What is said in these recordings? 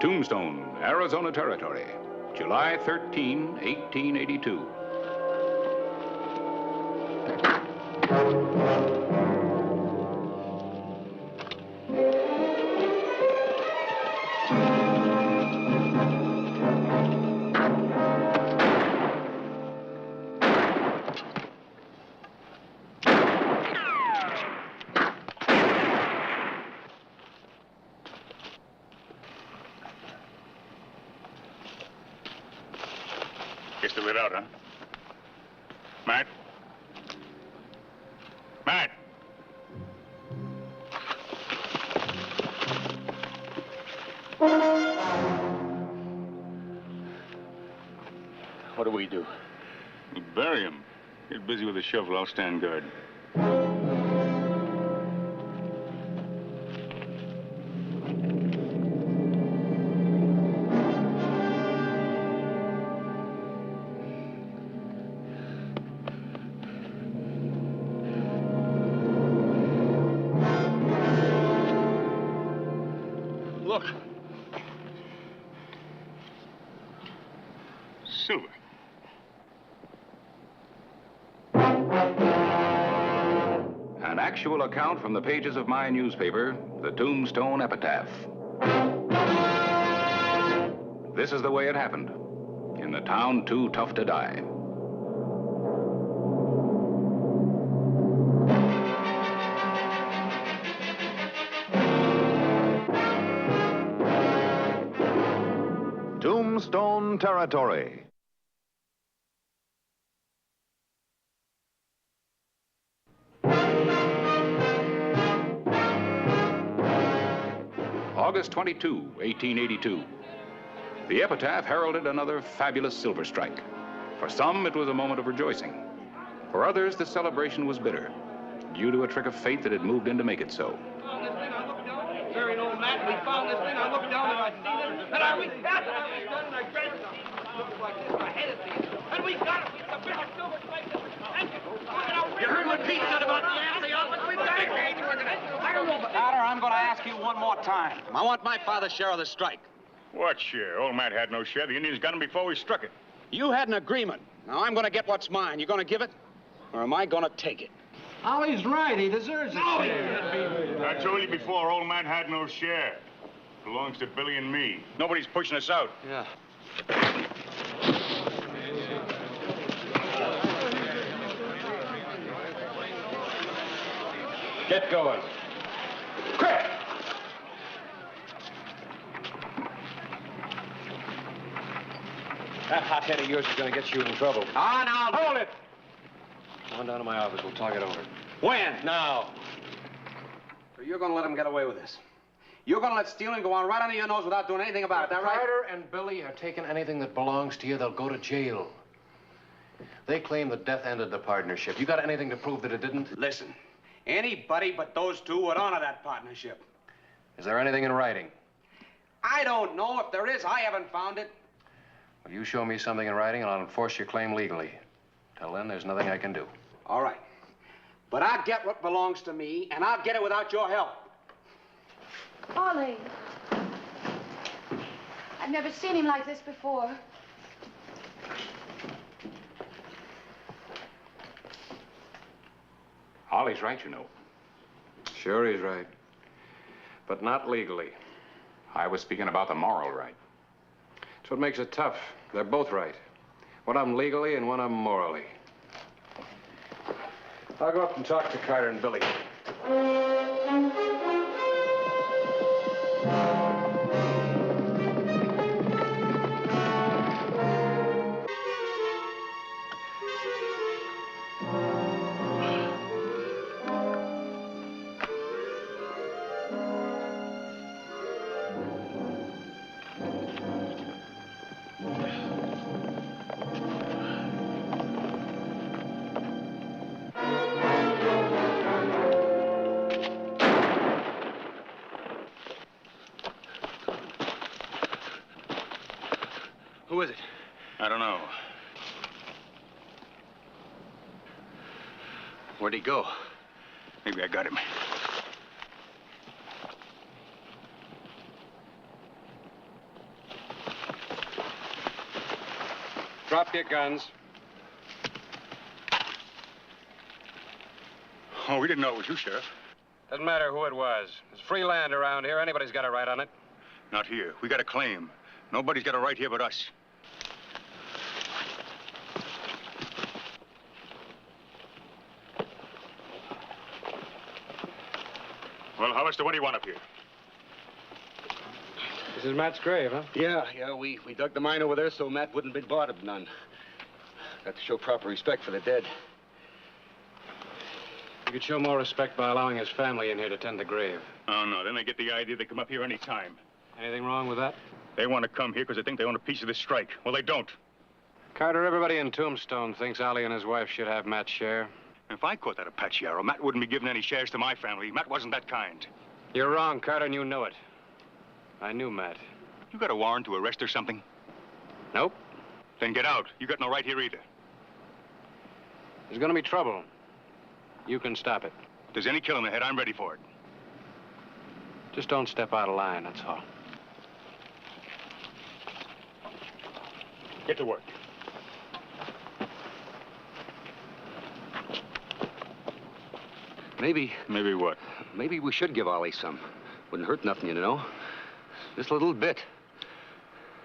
Tombstone, Arizona Territory, July 13, 1882. Guess they lit out, huh? Matt? Matt! What do we do? We bury him. Get busy with the shovel. I'll stand guard. Look. Silver. An actual account from the pages of my newspaper, the Tombstone Epitaph. This is the way it happened, in the town too tough to die. Tombstone Territory. August 22, 1882. The epitaph heralded another fabulous silver strike. For some, it was a moment of rejoicing. For others, the celebration was bitter, due to a trick of fate that had moved in to make it so. Buried old Matt, we found this thing. I looked down and I seen it, and I reached out and I reached down and I grabbed it. It looked like this. I had it to you, and we got it. It's a big silver strike. You heard what Pete said about the ass? We got it. I don't know, but Carter, I'm going to ask you one more time. I want my father's share of the strike. What share? Old Matt had no share. The Indians got him before we struck it. You had an agreement. Now I'm going to get what's mine. You going to give it, or am I going to take it? Ollie's right. He deserves it. I told you before, old Matt had no share. Belongs to Billy and me. Nobody's pushing us out. Yeah. Get going. Quick! That hot head of yours is going to get you in trouble. Ah, now. Hold it! Come on down to my office. We'll talk it over. When? Now. So you're going to let him get away with this? You're going to let stealing go on right under your nose without doing anything about it, that right? Carter and Billy are taking anything that belongs to you, they'll go to jail. They claim the death ended the partnership. You got anything to prove that it didn't? Listen, anybody but those two would honor that partnership. Is there anything in writing? I don't know. If there is, I haven't found it. Well, you show me something in writing and I'll enforce your claim legally. Till then, there's nothing I can do. All right. But I'll get what belongs to me, and I'll get it without your help. Ollie. I've never seen him like this before. Ollie's right, you know. Sure he's right. But not legally. I was speaking about the moral right. That's what makes it tough. They're both right. One of them legally and one of them morally. I'll go up and talk to Carter and Billy. Who is it? I don't know. Where'd he go? Maybe I got him. Drop your guns. Oh, we didn't know it was you, Sheriff. Doesn't matter who it was. There's free land around here. Anybody's got a right on it. Not here. We got a claim. Nobody's got a right here but us. Well, Hollister, what do you want up here? This is Matt's grave, huh? Yeah, we dug the mine over there so Matt wouldn't be bothered none. Got to show proper respect for the dead. You could show more respect by allowing his family in here to tend the grave. Oh, no. Then they get the idea they come up here any time. Anything wrong with that? They want to come here because they think they own a piece of this strike. Well, they don't. Carter, everybody in Tombstone thinks Ollie and his wife should have Matt's share. If I caught that Apache arrow, Matt wouldn't be giving any shares to my family. Matt wasn't that kind. You're wrong, Carter, and you know it. I knew Matt. You got a warrant to arrest or something? Nope. Then get out. You got no right here either. There's gonna be trouble. You can stop it. If there's any killing ahead, I'm ready for it. Just don't step out of line, that's all. Get to work. Maybe what? Maybe we should give Ollie some. Wouldn't hurt nothing, you know. Just a little bit.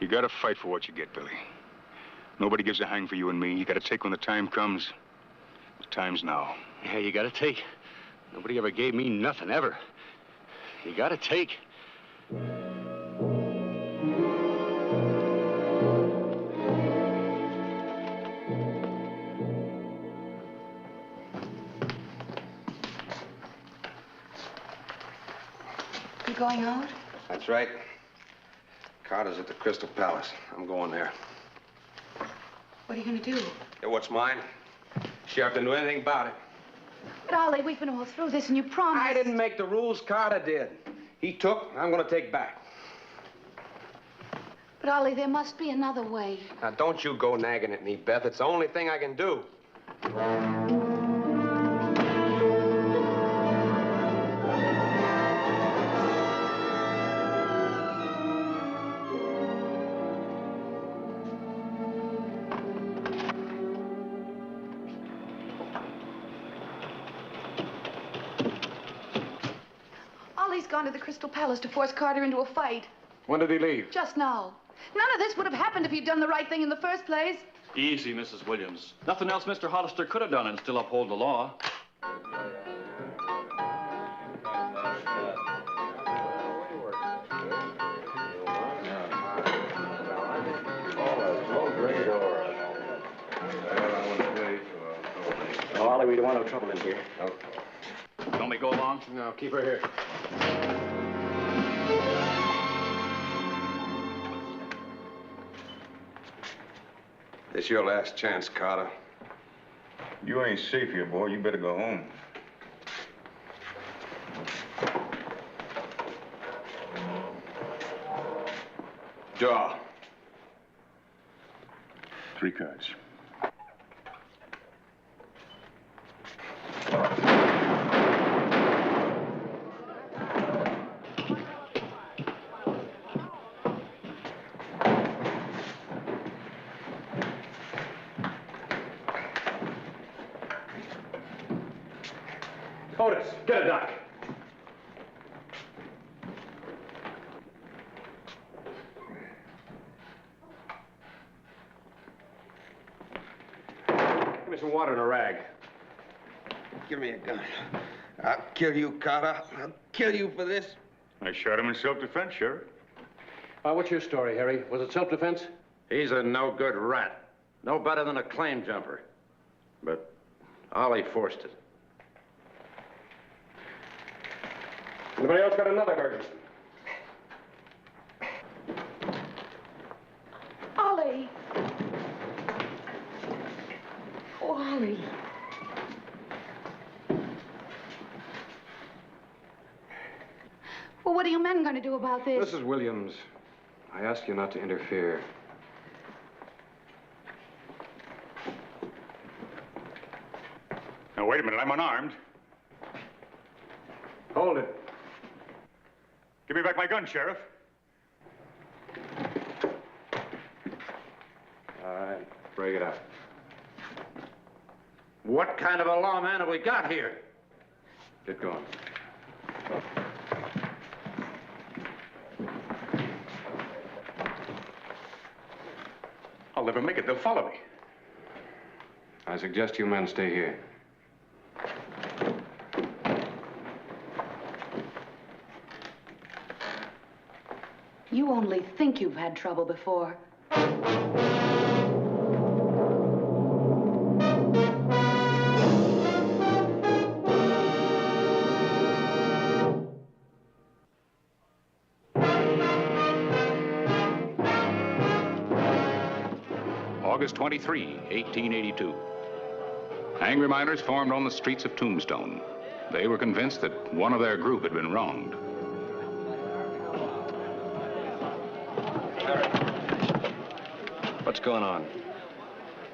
You gotta fight for what you get, Billy. Nobody gives a hang for you and me. You gotta take when the time comes. The time's now. Yeah, you gotta take. Nobody ever gave me nothing, ever. You gotta take. You going out? That's right. Carter's at the Crystal Palace. I'm going there. What are you going to do? Yeah, what's mine? Sheriff didn't do anything about it. But, Ollie, we've been all through this, and you promised. I didn't make the rules. Carter did. He took, I'm going to take back. But, Ollie, there must be another way. Now, don't you go nagging at me, Beth. It's the only thing I can do. Ollie's gone to the Crystal Palace to force Carter into a fight. When did he leave? Just now. None of this would have happened if he'd done the right thing in the first place. Easy, Mrs. Williams. Nothing else Mr. Hollister could have done and still uphold the law. Oh, Ollie, we don't want no trouble in here. Don't we go along? No, keep her here. It's your last chance, Carter. You ain't safe here, boy. You better go home. Draw. 3 cards. Otis, get a duck. Give me some water and a rag. Give me a gun. I'll kill you, Carter. I'll kill you for this. I shot him in self-defense, Sheriff. What's your story, Harry? Was it self-defense? He's a no-good rat. No better than a claim jumper. But Ollie forced it. Anybody else got another burger? Ollie. Oh, Ollie. Well, what are you men going to do about this? Mrs. Williams, I ask you not to interfere. Now, wait a minute. I'm unarmed. Hold it. Give me back my gun, Sheriff. All right. Break it up. What kind of a lawman have we got here? Get going. I'll never make it. They'll follow me. I suggest you men stay here. You only think you've had trouble before. August 23, 1882. Angry miners formed on the streets of Tombstone. They were convinced that one of their group had been wronged. What's going on?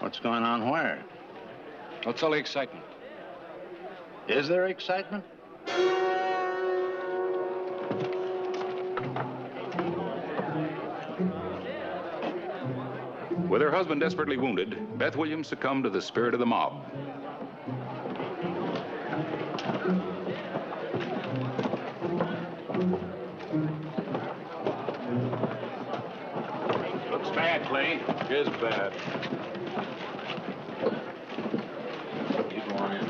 What's going on where? What's all the excitement? Is there excitement? With her husband desperately wounded, Beth Williams succumbed to the spirit of the mob. Looks bad, Clay. It is bad. Keep going in.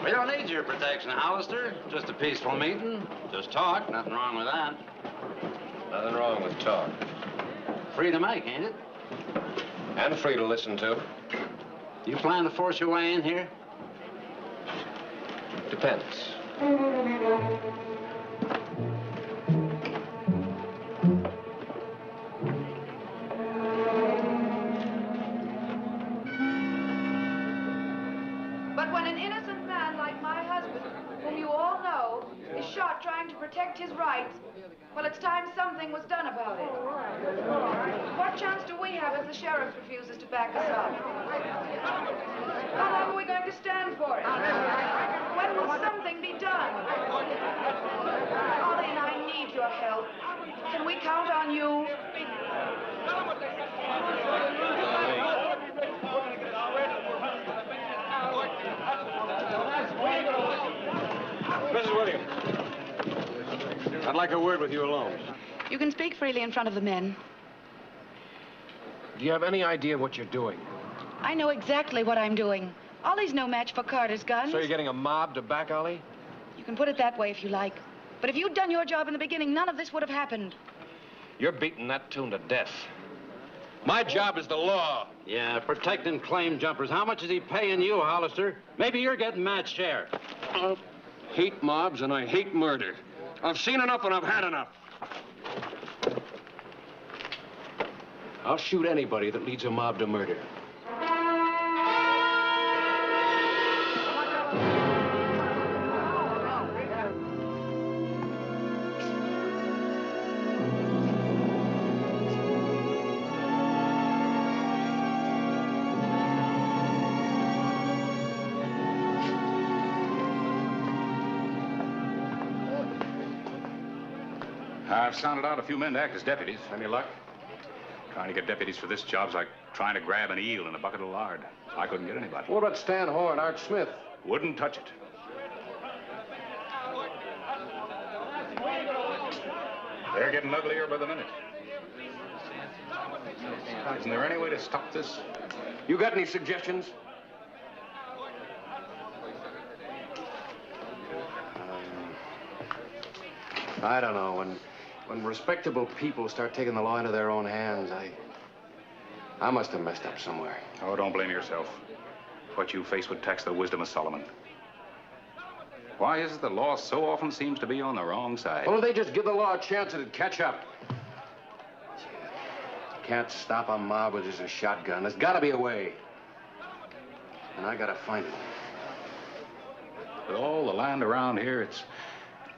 We don't need your protection, Hollister. Just a peaceful meeting. Just talk. Nothing wrong with that. Nothing wrong with talk. Free to make, ain't it? And free to listen to. You plan to force your way in here? Depends. But when an innocent man like my husband, whom you all know, is shot trying to protect his rights, well, it's time something was done about it. What chance do we have if the sheriff refuses to back us up? How long are we going to stand for it? When will something be done? Ollie and I need your help. Can we count on you? Mrs. Williams, I'd like a word with you alone. You can speak freely in front of the men. Do you have any idea what you're doing? I know exactly what I'm doing. Ollie's no match for Carter's guns. So you're getting a mob to back Ollie? You can put it that way if you like. But if you'd done your job in the beginning, none of this would have happened. You're beating that tune to death. My job is the law. Yeah, protecting claim jumpers. How much is he paying you, Hollister? Maybe you're getting match share. I hate mobs and I hate murder. I've seen enough and I've had enough. I'll shoot anybody that leads a mob to murder. I've sounded out a few men to act as deputies. Any luck? Trying to get deputies for this job's like trying to grab an eel in a bucket of lard. I couldn't get anybody. What about Stan Hoare and Art Smith? Wouldn't touch it. They're getting uglier by the minute. Isn't there any way to stop this? You got any suggestions? I don't know. When respectable people start taking the law into their own hands, I must have messed up somewhere. Oh, don't blame yourself. What you face would tax the wisdom of Solomon. Why is it the law so often seems to be on the wrong side? Well, if they just give the law a chance, it'd catch up. You can't stop a mob with just a shotgun. There's got to be a way. And I got to find it. With all the land around here, it's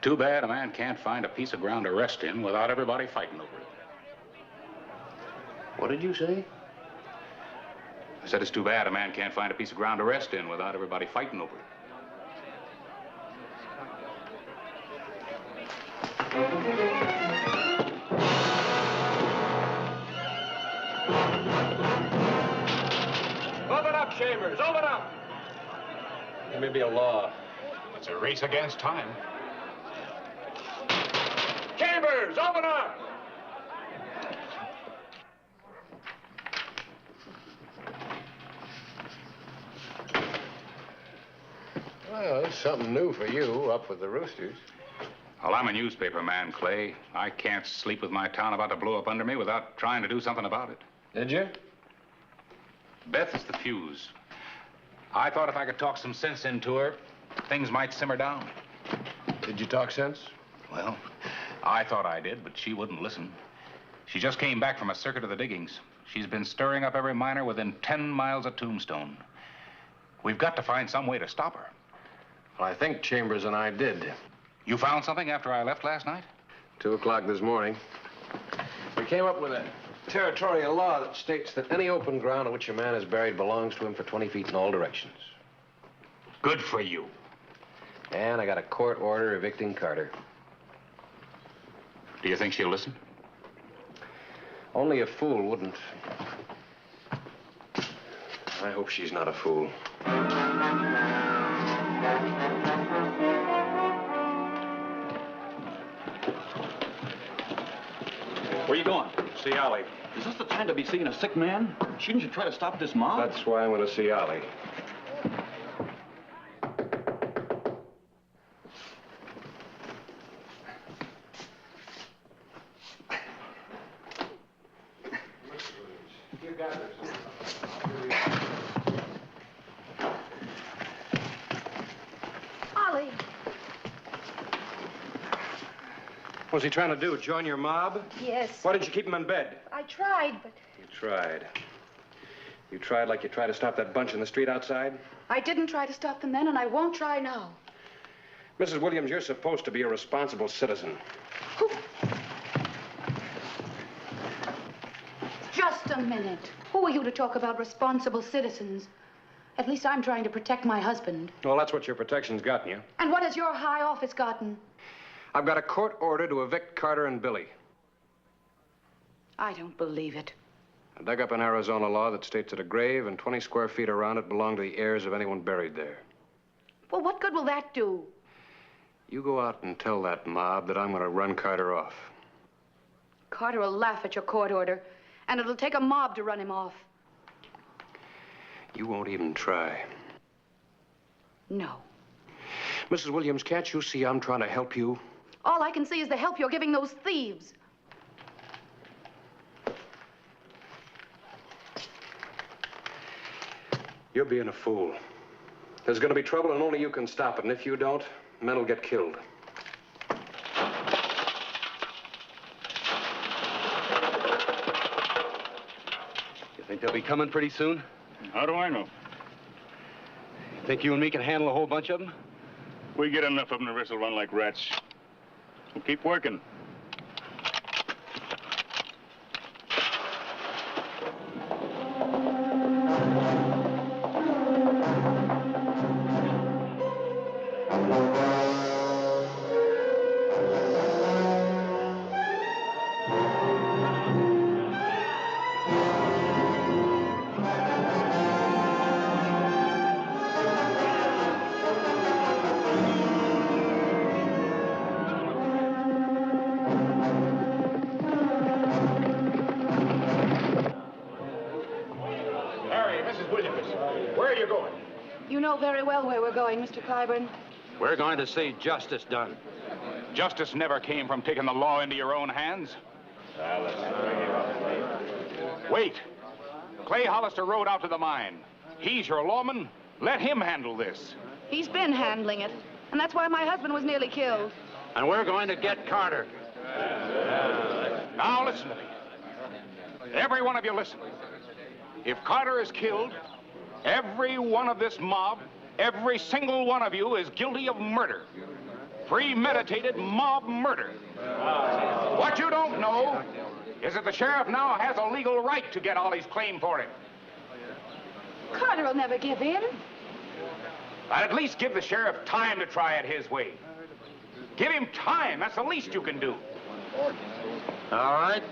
too bad a man can't find a piece of ground to rest in without everybody fighting over it. What did you say? I said it's too bad a man can't find a piece of ground to rest in without everybody fighting over it. Open up, Chambers, open up! There may be a law. It's a race against time. Chambers, open up! Well, it's something new for you, up with the roosters. Well, I'm a newspaper man, Clay. I can't sleep with my town about to blow up under me without trying to do something about it. Did you? Beth is the fuse. I thought if I could talk some sense into her, things might simmer down. Did you talk sense? Well, I thought I did, but she wouldn't listen. She just came back from a circuit of the diggings. She's been stirring up every miner within 10 miles of Tombstone. We've got to find some way to stop her. Well, I think Chambers and I did. You found something after I left last night? 2 o'clock this morning. We came up with a territorial law that states that any open ground on which a man is buried belongs to him for 20 feet in all directions. Good for you. And I got a court order evicting Carter. Do you think she'll listen? Only a fool wouldn't. I hope she's not a fool. Where you going? See Ollie. Is this the time to be seeing a sick man? Shouldn't you try to stop this mob? That's why I'm going to see Ollie. Ollie. What's he trying to do, join your mob? Yes. Why didn't you keep him in bed? I tried, but You tried. You tried like you tried to stop that bunch in the street outside? I didn't try to stop them then, and I won't try now. Mrs. Williams, you're supposed to be a responsible citizen. Just a minute. Who are you to talk about responsible citizens? At least I'm trying to protect my husband. Well, that's what your protection's gotten you. And what has your high office gotten? I've got a court order to evict Carter and Billy. I don't believe it. I dug up an Arizona law that states that a grave and 20 square feet around it belong to the heirs of anyone buried there. Well, what good will that do? You go out and tell that mob that I'm going to run Carter off. Carter will laugh at your court order, and it'll take a mob to run him off. You won't even try. No. Mrs. Williams, can't you see I'm trying to help you? All I can see is the help you're giving those thieves. You're being a fool. There's going to be trouble, and only you can stop it. And if you don't, men will get killed. You think they'll be coming pretty soon? How do I know? You think you and me can handle a whole bunch of them? We get enough of them to wrestle run like rats. We'll keep working. You know very well where we're going, Mr. Clyburn. We're going to see justice done. Justice never came from taking the law into your own hands. Wait. Clay Hollister rode out to the mine. He's your lawman. Let him handle this. He's been handling it, and that's why my husband was nearly killed. And we're going to get Carter. Now listen to me. Every one of you listen. If Carter is killed, every one of this mob, every single one of you is guilty of murder. Premeditated mob murder. What you don't know is that the sheriff now has a legal right to get Ollie's claim for it. Carter will never give in. I'd at least give the sheriff time to try it his way. Give him time. That's the least you can do. All right.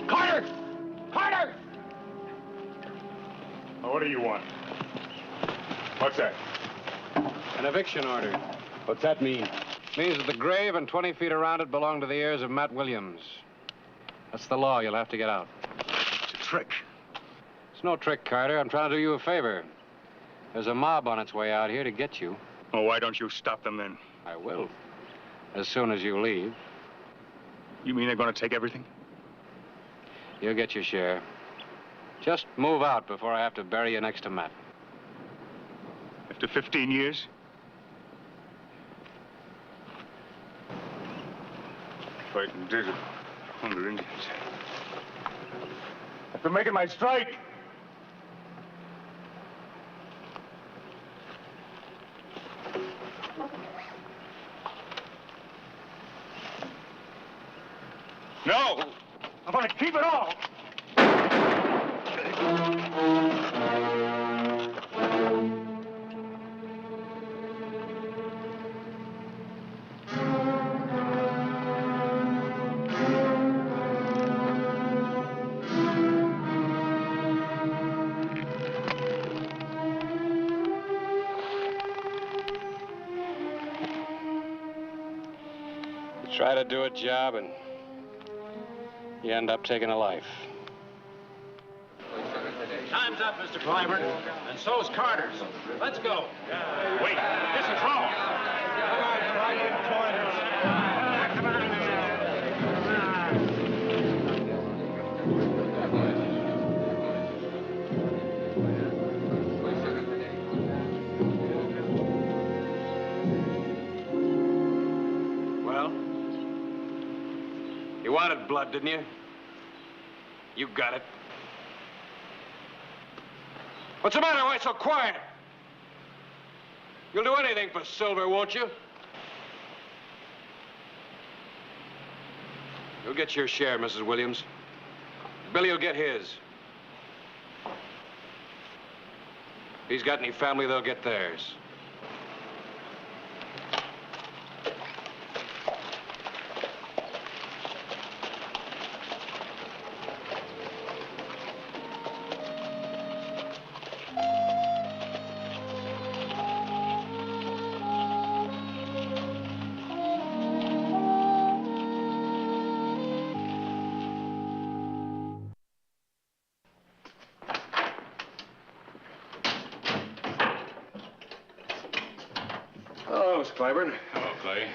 Carter! Carter! What do you want? What's that? An eviction order. What's that mean? Means that the grave and 20 feet around it belong to the heirs of Matt Williams. That's the law. You'll have to get out. It's a trick. It's no trick, Carter. I'm trying to do you a favor. There's a mob on its way out here to get you. Oh, why don't you stop them then? I will. As soon as you leave. You mean they're going to take everything? You'll get your share. Just move out before I have to bury you next to Matt. After 15 years? Fighting desert, hunger Indians. After making my strike. No! I'm gonna keep it all! Try to do a job and you end up taking a life. Time's up, Mr. Clyburn. And so's Carter's. Let's go. Wait, this is wrong. Well, you wanted blood, didn't you? You got it. What's the matter? Why so quiet? You'll do anything for silver, won't you? You'll get your share, Mrs. Williams. Billy will get his. If he's got any family, they'll get theirs. Hello, Miss Clyburn. Hello, Clay.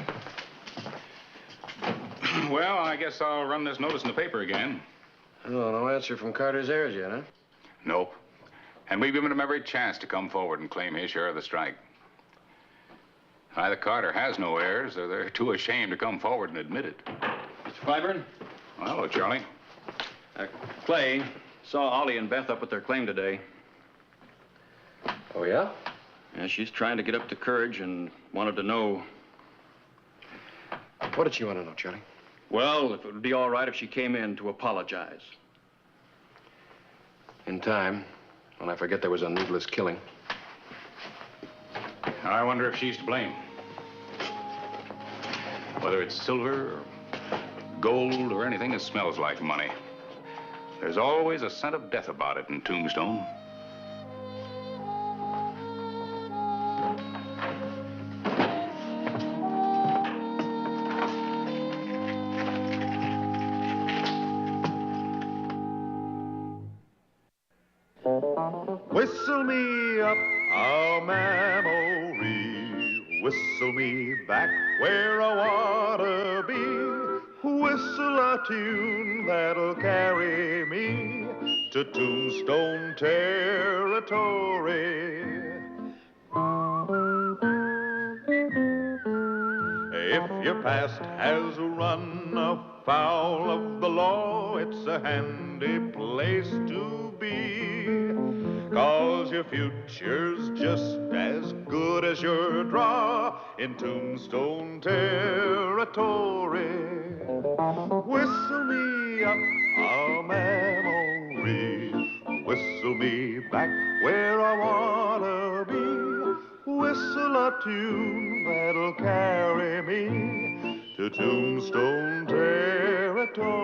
Well, I guess I'll run this notice in the paper again. Oh, no answer from Carter's heirs yet, huh? Nope. And we've given him every chance to come forward and claim his share of the strike. Either Carter has no heirs, or they're too ashamed to come forward and admit it. Mr. Clyburn? Well, hello, Charlie. Clay, saw Ollie and Beth up at their claim today. Oh, yeah? Yeah, she's trying to get up to courage and wanted to know, What did she want to know, Charlie? well, if it would be all right if she came in to apologize. In time, when I forget there was a needless killing. I wonder if she's to blame. Whether it's silver or gold or anything that smells like money. There's always a scent of death about it in Tombstone. Whistle me up a memory, whistle me back where I wanna be, whistle a tune that'll carry me to Tombstone territory. If your past has run afoul of the law, it's a handy place to be. 'Cause your future's just as good as your draw in Tombstone territory. Whistle me up a memory, whistle me back where I wanna be. Whistle a tune that'll carry me to Tombstone territory.